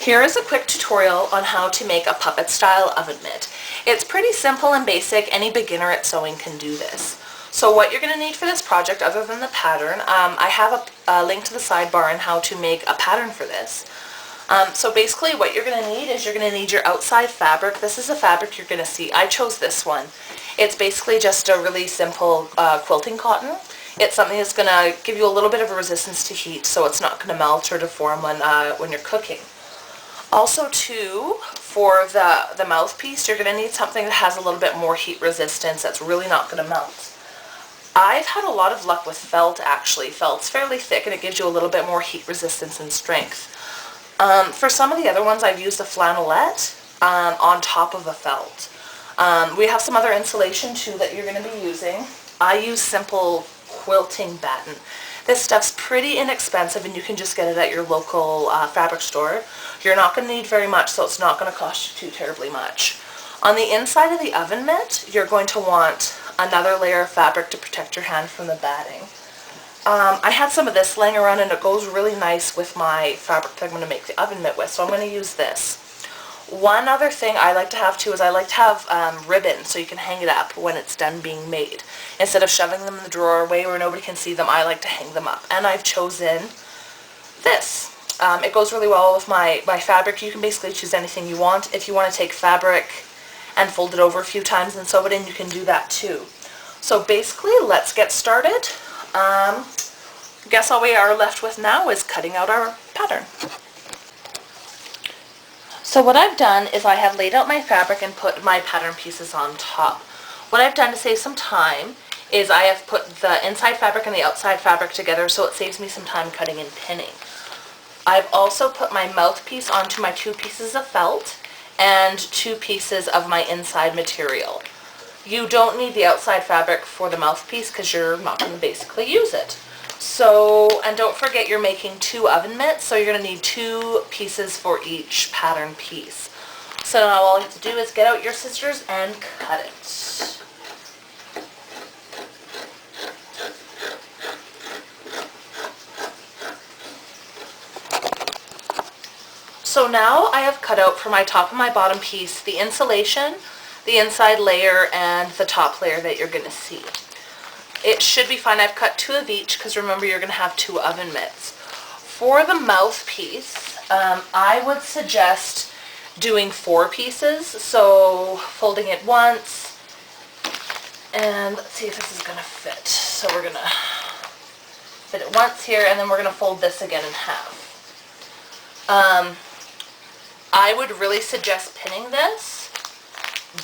Here is a quick tutorial on how to make a puppet style oven mitt. It's pretty simple and basic. Any beginner at sewing can do this. So what you're going to need for this project, other than the pattern, I have a link to the sidebar on how to make a pattern for this. So basically what you're going to need is you're going to need your outside fabric. This is the fabric you're going to see. I chose this one. It's basically just a really simple quilting cotton. It's something that's going to give you a little bit of a resistance to heat, so it's not going to melt or deform when you're cooking. Also too, for the mouthpiece, you're going to need something that has a little bit more heat resistance that's really not going to melt. I've had a lot of luck with felt actually. Felt's fairly thick and it gives you a little bit more heat resistance and strength. For some of the other ones I've used a flannelette on top of a felt. We have some other insulation too that you're going to be using. I use simple quilting batten. This stuff's pretty inexpensive and you can just get it at your local fabric store. You're not going to need very much, so it's not going to cost you too terribly much. On the inside of the oven mitt, you're going to want another layer of fabric to protect your hand from the batting. I had some of this laying around and it goes really nice with my fabric that I'm going to make the oven mitt with, so I'm going to use this. One other thing I like to have too is I like to have ribbon so you can hang it up when it's done being made. Instead of shoving them in the drawer away where nobody can see them, I like to hang them up. And I've chosen this. It goes really well with my fabric. You can basically choose anything you want. If you want to take fabric and fold it over a few times and sew it in, you can do that too. So basically, let's get started. I guess all we are left with now is cutting out our pattern. So what I've done is I have laid out my fabric and put my pattern pieces on top. What I've done to save some time is I have put the inside fabric and the outside fabric together so it saves me some time cutting and pinning. I've also put my mouthpiece onto my 2 pieces of felt and 2 pieces of my inside material. You don't need the outside fabric for the mouthpiece because you're not going to basically use it. So, and don't forget you're making 2 oven mitts, so you're going to need 2 pieces for each pattern piece. So now all you have to do is get out your scissors and cut it. So now I have cut out for my top and my bottom piece the insulation, the inside layer, and the top layer that you're going to see. It should be fine. I've cut 2 of each because remember you're going to have 2 oven mitts. For the mouthpiece, I would suggest doing 4 pieces, so folding it once, and let's see if this is going to fit. So we're going to fit it once here, and then we're going to fold this again in half. I would really suggest pinning this,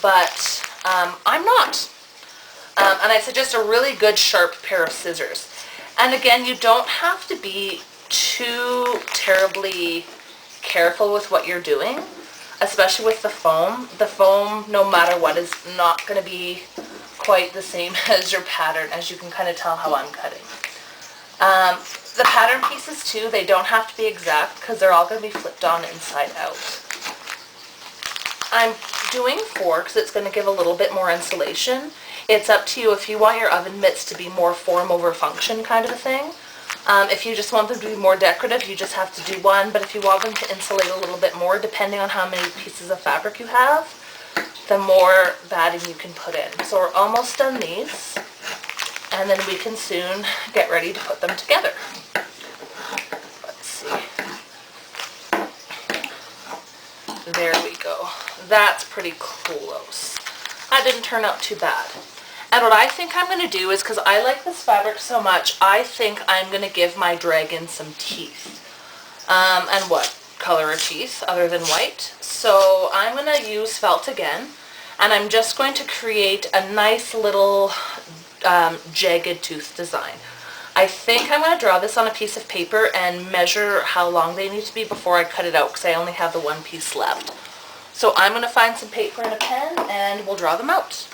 but I'm not. And I suggest a really good sharp pair of scissors. And again, you don't have to be too terribly careful with what you're doing, especially with the foam. The foam, no matter what, is not going to be quite the same as your pattern, as you can kind of tell how I'm cutting. The pattern pieces too, they don't have to be exact because they're all going to be flipped on inside out. I'm doing 4 because it's going to give a little bit more insulation. It's up to you if you want your oven mitts to be more form over function kind of a thing. If you just want them to be more decorative, you just have to do 1, but if you want them to insulate a little bit more, depending on how many pieces of fabric you have, the more batting you can put in. So we're almost done these, and then we can soon get ready to put them together. Let's see. There we go. That's pretty close. That didn't turn out too bad. And what I think I'm going to do is, because I like this fabric so much, I think I'm going to give my dragon some teeth. And what color are teeth other than white? So I'm going to use felt again, and I'm just going to create a nice little jagged tooth design. I think I'm going to draw this on a piece of paper and measure how long they need to be before I cut it out because I only have the 1 piece left. So I'm going to find some paper and a pen and we'll draw them out.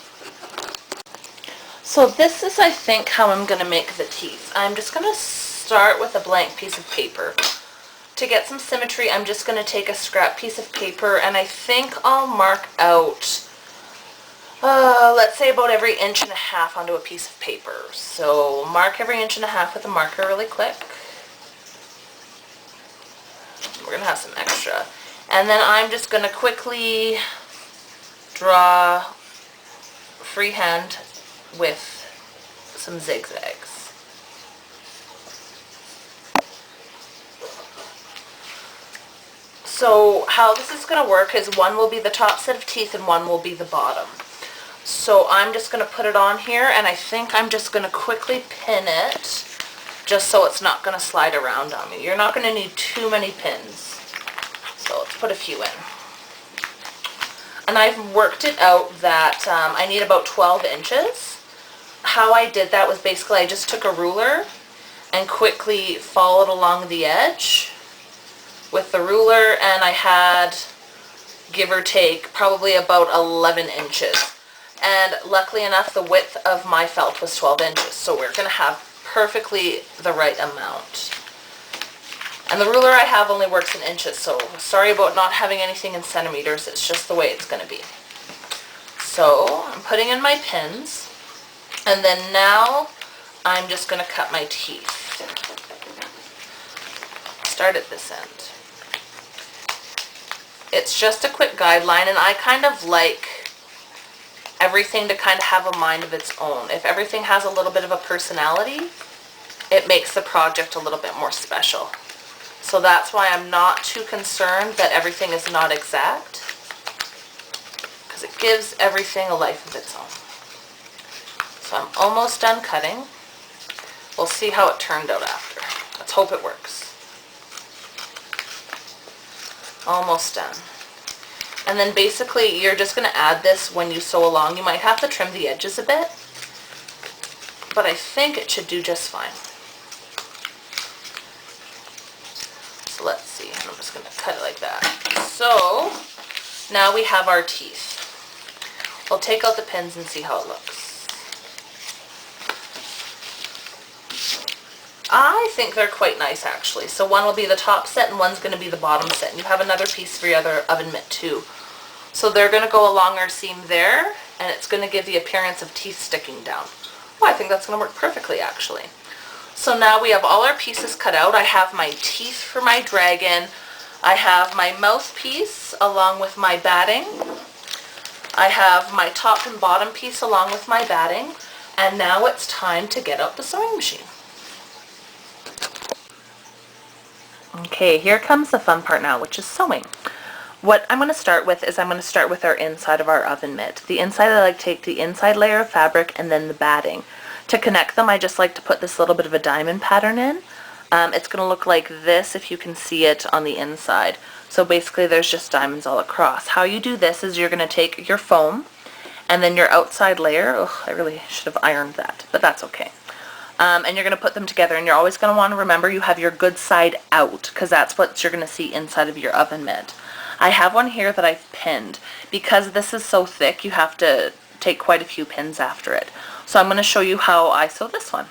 So this is, I think, how I'm going to make the teeth. I'm just going to start with a blank piece of paper. To get some symmetry, I'm just going to take a scrap piece of paper and I think I'll mark out let's say about every 1.5 inches onto a piece of paper. So mark every 1.5 inches with a marker really quick. We're going to have some extra. And then I'm just going to quickly draw freehand with some zigzags. So how this is going to work is one will be the top set of teeth and one will be the bottom. So I'm just going to put it on here, and I think I'm just going to quickly pin it just so it's not going to slide around on me. You're not going to need too many pins. So let's put a few in. And I've worked it out that I need about 12 inches. How I did that was basically I just took a ruler and quickly followed along the edge with the ruler, and I had, give or take, probably about 11 inches. And luckily enough, the width of my felt was 12 inches, so we're going to have perfectly the right amount. And the ruler I have only works in inches, so sorry about not having anything in centimeters, it's just the way it's going to be. So I'm putting in my pins, and then now I'm just going to cut my teeth. Start at this end. It's just a quick guideline, and I kind of like everything to kind of have a mind of its own. If everything has a little bit of a personality, it makes the project a little bit more special. So that's why I'm not too concerned that everything is not exact, because it gives everything a life of its own. So I'm almost done cutting. We'll see how it turned out after. Let's hope it works. Almost done. And then basically you're just going to add this when you sew along. You might have to trim the edges a bit, but I think it should do just fine. So let's see, I'm just going to cut it like that. So now we have our teeth. We'll take out the pins and see how it looks. I think they're quite nice actually. So one will be the top set and one's going to be the bottom set. And you have another piece for your other oven mitt too. So they're going to go along our seam there, and it's going to give the appearance of teeth sticking down. Oh, I think that's going to work perfectly actually. So now we have all our pieces cut out. I have my teeth for my dragon. I have my mouthpiece along with my batting. I have my top and bottom piece along with my batting. And now it's time to get out the sewing machine. Okay, here comes the fun part now, which is sewing. What I'm going to start with is I'm going to start with our inside of our oven mitt. The inside, I like to take the inside layer of fabric and then the batting. To connect them, I just like to put this little bit of a diamond pattern in. It's going to look like this if you can see it on the inside. So basically there's just diamonds all across. How you do this is you're going to take your foam and then your outside layer. Oh, I really should have ironed that, but that's okay. And you're going to put them together, and you're always going to want to remember you have your good side out, because that's what you're going to see inside of your oven mitt. I have one here that I've pinned. Because this is so thick, you have to take quite a few pins after it. So I'm going to show you how I sew this one.